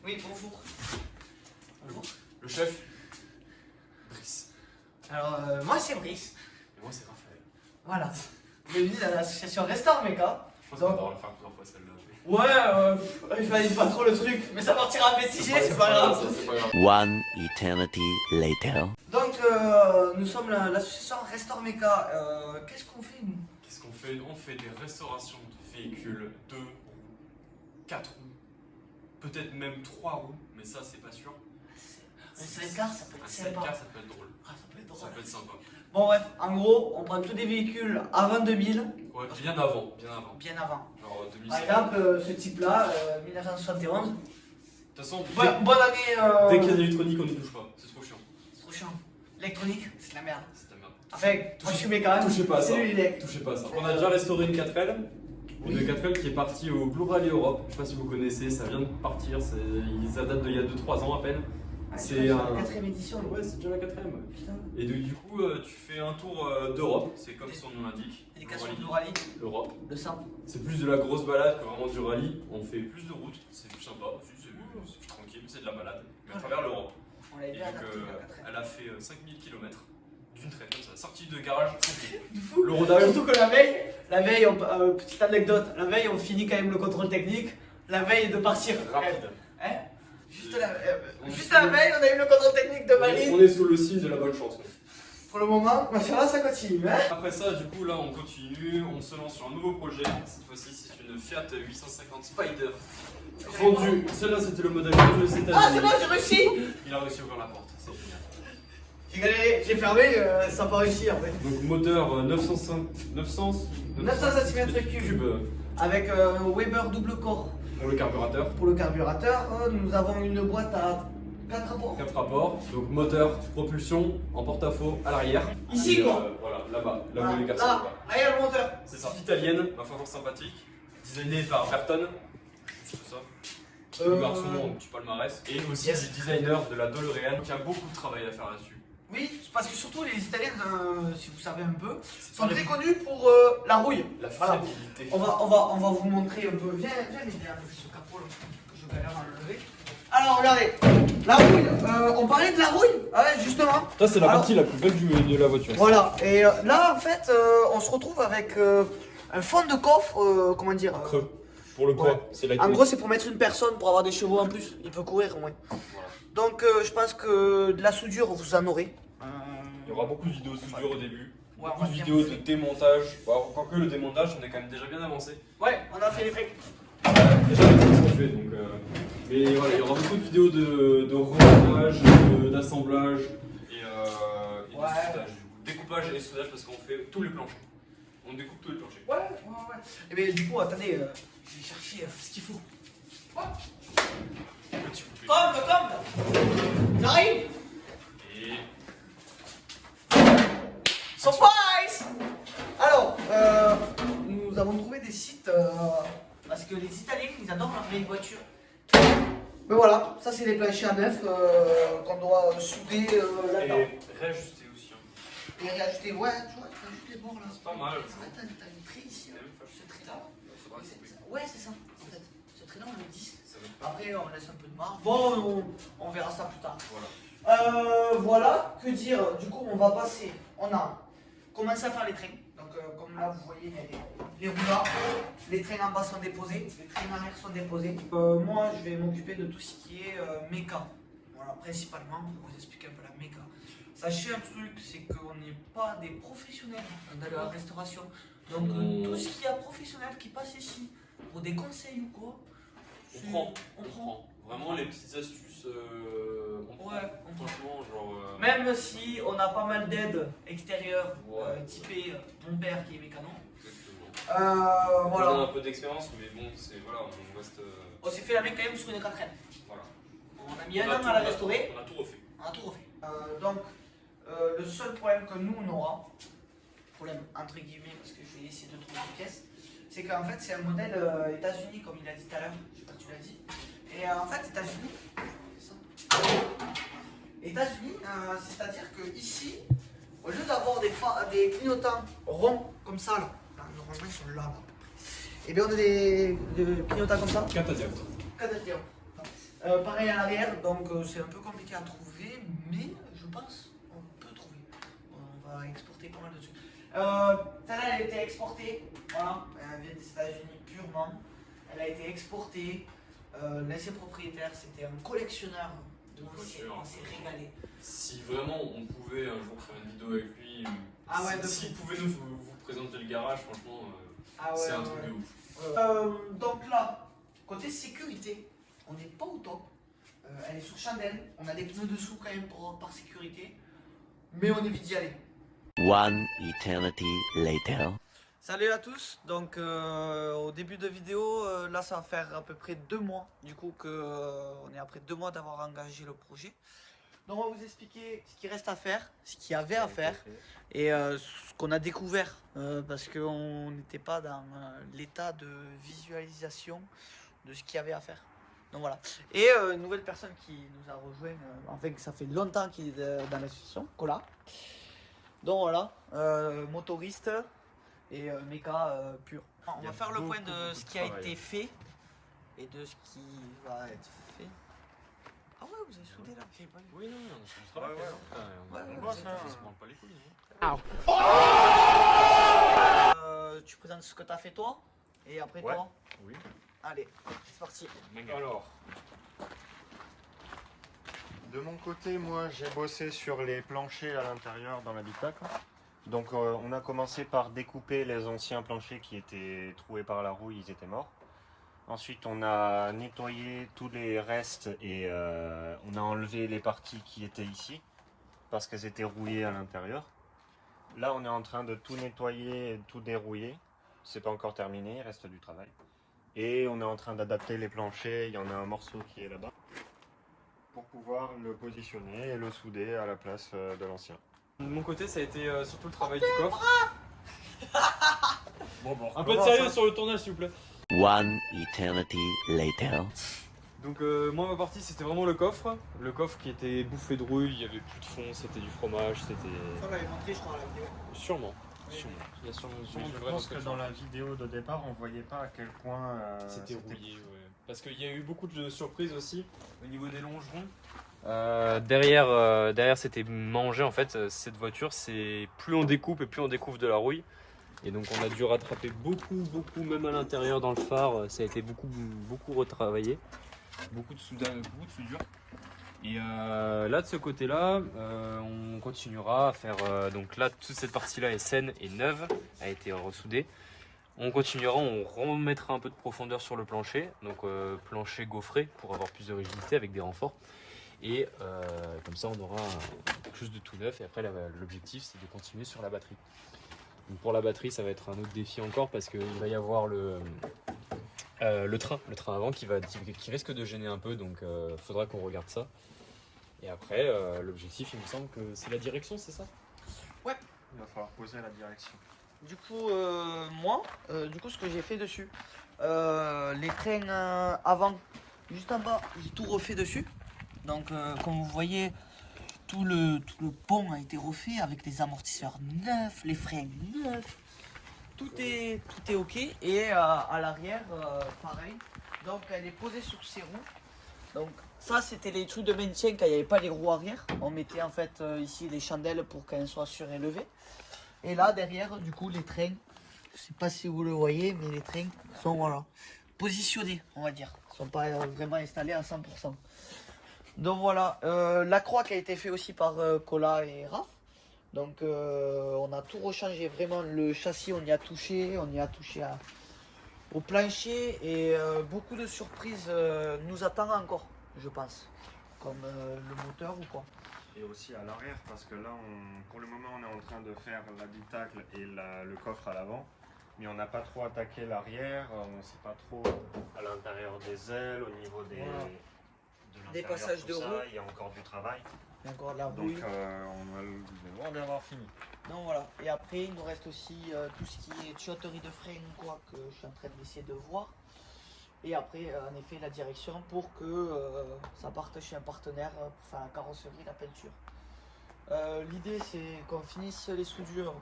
Oui, bonjour. Bonjour. Le chef, Brice. Alors, moi c'est Brice. Et moi c'est Raphaël. Voilà. Bienvenue dans l'association Restaure Meca. Je pense qu'on va la faire plusieurs fois celle-là. Ouais, il fallait pas trop le truc, mais ça partira à bêtiser, c'est pas grave. C'est pas grave. One eternity later. Donc, nous sommes l'association Restaure Meca. Qu'est-ce qu'on fait nous? Qu'est-ce qu'on fait? On fait des restaurations de véhicules 2 roues, 4 roues, peut-être même 3 roues, mais ça c'est pas sûr. Un sidecar, ça peut être Un sympa. sidecar ça peut être drôle. Ah, ça peut être drôle. Ça peut être sympa. Bon, bref, en gros, on prend tous des véhicules avant 2000, Ouais, bien avant, bien avant. bien avant. Genre Par 2005. exemple, ce type-là, 1971. De toute façon, Bonne année. dès qu'il y a de l'électronique, on n'y touche pas. C'est trop chiant. C'est trop chiant. L'électronique, c'est de la merde. C'est de la merde. Enfin, moi je suis méca. Touchez pas à ça. C'est lui, il est. Touchez pas à ça. On a déjà restauré une 4L. Une 4L qui est partie au Blue Rally Europe. Je sais pas si vous connaissez, ça vient de partir. Ça date d'il y a 2-3 ans à peine. C'est la un. 4ème édition. Ouais, c'est déjà la 4ème. Putain. Et du coup, tu fais un tour d'Europe. C'est comme son nom l'indique. Éducation du rallye, Europe. le sang. C'est plus de la grosse balade que vraiment du rallye. On fait plus de routes. C'est plus sympa. C'est plus tranquille. C'est de la balade. Mais à travers l'Europe. On Et l'avait donc, bien adapté, la 4ème. Elle a fait 5000 km d'une traite comme ça, sortie de garage. Le rodage. Surtout que la veille, petite anecdote, la veille on finit quand même le contrôle technique. La veille de partir. Rapide. Hein Juste la veille, on a eu le contrôle technique de On Marie. est sous le signe de la bonne chance. Pour le moment, machallah, ça continue. Hein Après ça, du coup, là, on continue, on se lance sur un nouveau projet. Cette fois-ci, c'est une Fiat 850 Spider. Vendu. Celle-là, c'était le modèle de cette Ah, c'est année. bon, j'ai réussi. Il a réussi à ouvrir la porte, c'est génial. J'ai galéré, j'ai fermé, ça n'a pas réussi en fait. Donc moteur 900 cm3. Avec Weber double corps pour le carburateur, pour le carburateur. Nous avons une boîte à 4 rapports. 4 rapports, donc moteur, propulsion, en porte-à-faux à l'arrière. Ici, Et, quoi. voilà, là-bas, là Voilà. où les garçons Là, là-bas. là, il y a le moteur. C'est ça. Italienne, ma fort sympathique, designée par Berton, juste ça. Le garçon du palmarès. Et aussi Yes. du designer de la DeLorean qui a beaucoup de travail à faire là-dessus. Oui, parce que surtout les Italiens, si vous savez un peu, C'est sont très connus pour la rouille. La Voilà. fiabilité. On va vous montrer un peu. Viens m'aider un peu ce capot là, que je galère à l'enlever. Alors regardez, la rouille. On parlait de la rouille, ouais, justement. ça c'est la Alors- partie la plus belle de la voiture. Voilà, et là en fait, on se retrouve avec un fond de coffre, comment dire Creux. Pour le Ouais. poids, c'est la En gros, c'est pour mettre une personne, pour avoir des chevaux en plus. Il peut courir au moins. Voilà. Donc, je pense que de la soudure, vous en aurez. Il y aura beaucoup de vidéos de soudure au début. Ouais, Beaucoup on de va bien vidéos de bouffer. démontage. Bon, quoique le démontage, on est quand même déjà bien avancé. Ouais, on a fait les trucs. Déjà, c'est fait, donc. Mais voilà, il y aura beaucoup de vidéos de remontage, d'assemblage. Et Ouais. de soudage, du coup. Découpage et soudage parce qu'on fait tous les planchers. On découpe tous les planchers. Ouais. Et bien, du coup, attendez, je vais chercher ce qu'il faut. Petit coupé. Comme j'arrive. Et Surprise. Alors, nous avons trouvé des sites, parce que les Italiens, ils adorent leur vieille voiture. Mais voilà, ça c'est des planchers à neuf qu'on doit souder là-dedans. et réajuster aussi. Hein. Et réajouter, ouais, tu vois, réajouter le bord là. C'est pas mal. En fait, t'as une trait ici, là. Ce trait-là. Faudra couper. Ouais, c'est ça, en fait. Ce trait-là, on le 10. Ça veut pas. Après, on laisse un peu de marge. Bon, on verra ça plus tard. Voilà. Voilà, que dire. Du coup, on va passer. On a commencé à faire les trains. Donc, comme là, vous voyez, il y a les roulards. Les trains en bas sont déposés. Les trains en arrière sont déposés. Moi, je vais m'occuper de tout ce qui est méca. Voilà, principalement, pour vous expliquer un peu la méca. Sachez un truc, c'est qu'on n'est pas des professionnels dans la restauration. Donc, tout ce qu'il y a professionnel qui passe ici, pour des conseils ou quoi, On prend. On prend. Vraiment les petites astuces. On prend. Ouais, on prend. Franchement, genre. Même si on a pas mal d'aides extérieures, Ouais. typées mon père qui est mécano. Exactement. On a Voilà. un peu d'expérience, mais bon, c'est voilà, on reste. On s'est fait la mec quand même sur une 4ème. Voilà. On a mis On un a an tout- à la restaurer, On a tout refait. on a tout refait. Donc, le seul problème que nous on aura, problème entre guillemets, parce que je vais essayer de trouver des pièces, c'est qu'en fait c'est un modèle États-Unis, comme il a dit tout à l'heure, je sais pas si tu l'as dit. Et en fait, États-Unis, c'est ça. États-Unis, c'est-à-dire que ici, au lieu d'avoir des clignotants ronds comme ça, là, normalement ils sont là, et bien on a des clignotants comme ça, 4 à diamètre. 4 diamètres. Pareil à l'arrière, donc c'est un peu compliqué à trouver, mais je pense on peut trouver. On va exporter pas mal de trucs. Celle-là, elle a été exportée, voilà, elle vient des États-Unis purement. Elle a été exportée. L'ancien propriétaire, c'était un collectionneur de voitures, on s'est régalé. Si vraiment on pouvait un jour faire une vidéo avec lui, Ah ouais, s'il pouvait vous présenter le garage, franchement, Ah ouais, c'est un ouais, truc ouais. de ouf. Donc là, côté sécurité, on n'est pas au top. Elle est sur chandelle, on a des pneus dessous quand même par sécurité, mais on évite d'y aller. One eternity later. Salut à tous, donc au début de vidéo, là ça va faire à peu près 2 mois du coup on est après 2 mois d'avoir engagé le projet. Donc on va vous expliquer ce qui reste à faire, ce qu'il y avait à faire et ce qu'on a découvert parce qu'on n'était pas dans l'état de visualisation de ce qu'il y avait à faire. Donc voilà. Et une nouvelle personne qui nous a rejoint, enfin que ça fait longtemps qu'il est dans l'association, Cola. Donc voilà, motoriste et méca pur. On va faire le point de ce qui a été fait et de ce qui va être fait. Ah ouais, vous avez soudé là, j'ai pas vu. Oui, non, c'est du travail. Ouais, On ouais, se ouais. prend pas les couilles. Hein. Tu présentes ce que t'as fait toi et après Ouais. toi. Oui. Allez, c'est parti. Alors, De mon côté, moi, j'ai bossé sur les planchers à l'intérieur dans l'habitacle. Donc, on a commencé par découper les anciens planchers qui étaient troués par la rouille, ils étaient morts. Ensuite, on a nettoyé tous les restes et on a enlevé les parties qui étaient ici parce qu'elles étaient rouillées à l'intérieur. Là, on est en train de tout nettoyer et tout dérouiller. C'est pas encore terminé, il reste du travail. Et on est en train d'adapter les planchers, il y en a un morceau qui est là-bas, pour pouvoir le positionner et le souder à la place de l'ancien. De mon côté, ça a été surtout le travail du coffre. Bon, Un peu de sérieux sur le tournage, s'il vous plaît. One eternity later. Donc moi ma partie c'était vraiment le coffre qui était bouffé de rouille, il y avait plus de fond, c'était du fromage, c'était On l'avait montré, je crois, à la vidéo. sûrement. Oui. Il y a sûrement Mais du je vrai pense dans ce que que dans tu la dis. vidéo de départ, on voyait pas à quel point C'était rouillé, ouais. Parce qu'il y a eu beaucoup de surprises aussi au niveau des longerons. Derrière c'était mangé en fait, cette voiture c'est plus on découpe et plus on découvre de la rouille. Et donc on a dû rattraper beaucoup, même à l'intérieur dans le phare, ça a été beaucoup retravaillé. Beaucoup de soudure. Et là de ce côté-là, on continuera à faire. Donc là, toute cette partie-là est saine et neuve, a été ressoudée. On continuera, on remettra un peu de profondeur sur le plancher, donc plancher gaufré pour avoir plus de rigidité avec des renforts. Et comme ça, on aura quelque chose de tout neuf. Et après, l'objectif, c'est de continuer sur la batterie. Donc pour la batterie, ça va être un autre défi encore parce qu'il va y avoir le train avant qui risque de gêner un peu, donc il faudra qu'on regarde ça. Et après, l'objectif, il me semble que c'est la direction, c'est ça? Ouais. Il va falloir poser la direction. Du coup, moi, ce que j'ai fait dessus, les trains avant, juste en bas, j'ai tout refait dessus. Donc, comme vous voyez, tout le pont a été refait avec les amortisseurs neufs, les freins neufs. Tout est ok. Et à l'arrière, pareil. Donc, elle est posée sur ses roues. Donc, ça, c'était les trucs de maintien quand il n'y avait pas les roues arrière. On mettait en fait ici les chandelles pour qu'elles soient surélevées. Et là, derrière, du coup, les trains, je sais pas si vous le voyez, mais les trains sont voilà, positionnés, on va dire. Ils ne sont pas vraiment installés à 100%. Donc voilà, la croix qui a été faite aussi par Cola et Raph. Donc on a tout rechangé, vraiment le châssis on y a touché au plancher et beaucoup de surprises nous attendent encore, je pense. Comme le moteur ou quoi. Et aussi à l'arrière, parce que là, pour le moment, on est en train de faire l'habitacle et le coffre à l'avant. Mais on n'a pas trop attaqué l'arrière, on ne sait pas trop à l'intérieur des ailes, au niveau Voilà. de Des l'intérieur, passages tout de ça, roues. il y a encore du travail. Il y a encore de la Donc rouille. on va le devoir d'avoir fini. Donc voilà, et après il nous reste aussi tout ce qui est tuyauterie de frein, quoi, que je suis en train d'essayer de voir. Et après, en effet, la direction pour que ça parte chez un partenaire pour faire la carrosserie, la peinture. L'idée c'est qu'on finisse les soudures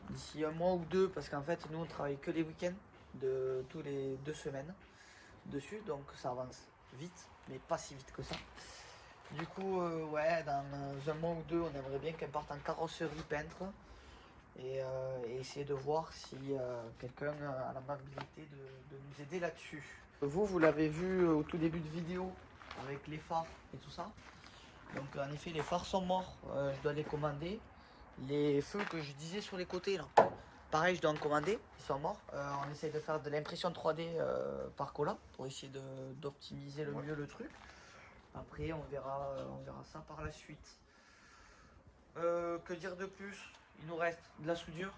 d'ici 1 mois ou 2, parce qu'en fait nous on travaille que les week-ends de tous les 2 semaines dessus, donc ça avance vite, mais pas si vite que ça. Du coup, ouais, dans un mois ou deux, on aimerait bien qu'elle parte en carrosserie peintre et essayer de voir si quelqu'un a l'amabilité de nous aider là-dessus. Vous l'avez vu au tout début de vidéo avec les phares et tout ça. Donc en effet, les phares sont morts, je dois les commander. Les feux que je disais sur les côtés là, pareil, je dois en commander, ils sont morts. On essaie de faire de l'impression 3D par cola pour essayer d'optimiser le mieux le truc. Après, on verra ça par la suite. Que dire de plus? Il nous reste de la soudure,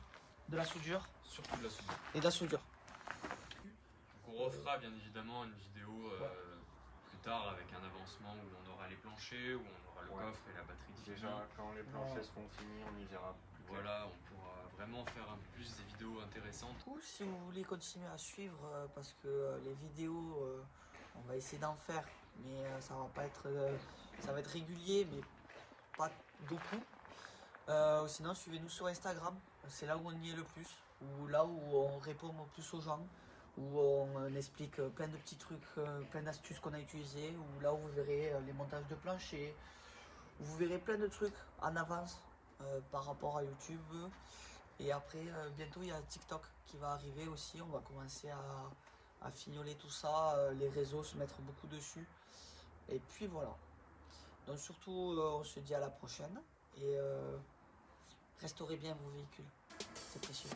Surtout de la soudure. et de la soudure. Donc on refera bien évidemment une vidéo plus tard avec un avancement où on aura les planchers, où on aura le Ouais. coffre et la batterie de Déjà, quand les planchers seront finis, on y verra plus clair. Voilà, on pourra vraiment faire un peu plus des vidéos intéressantes. Du coup, si vous voulez continuer à suivre, parce que les vidéos, on va essayer d'en faire, mais ça va pas être, ça va être régulier, mais pas beaucoup. Sinon, suivez-nous sur Instagram, c'est là où on y est le plus, ou là où on répond le plus aux gens, où on explique plein de petits trucs, plein d'astuces qu'on a utilisées, ou là où vous verrez les montages de plancher, où vous verrez plein de trucs en avance par rapport à YouTube. Et après, bientôt il y a TikTok qui va arriver aussi, on va commencer à fignoler tout ça, les réseaux se mettre beaucoup dessus. Et puis voilà. Donc surtout, on se dit à la prochaine et restaurez bien vos véhicules, c'est précieux.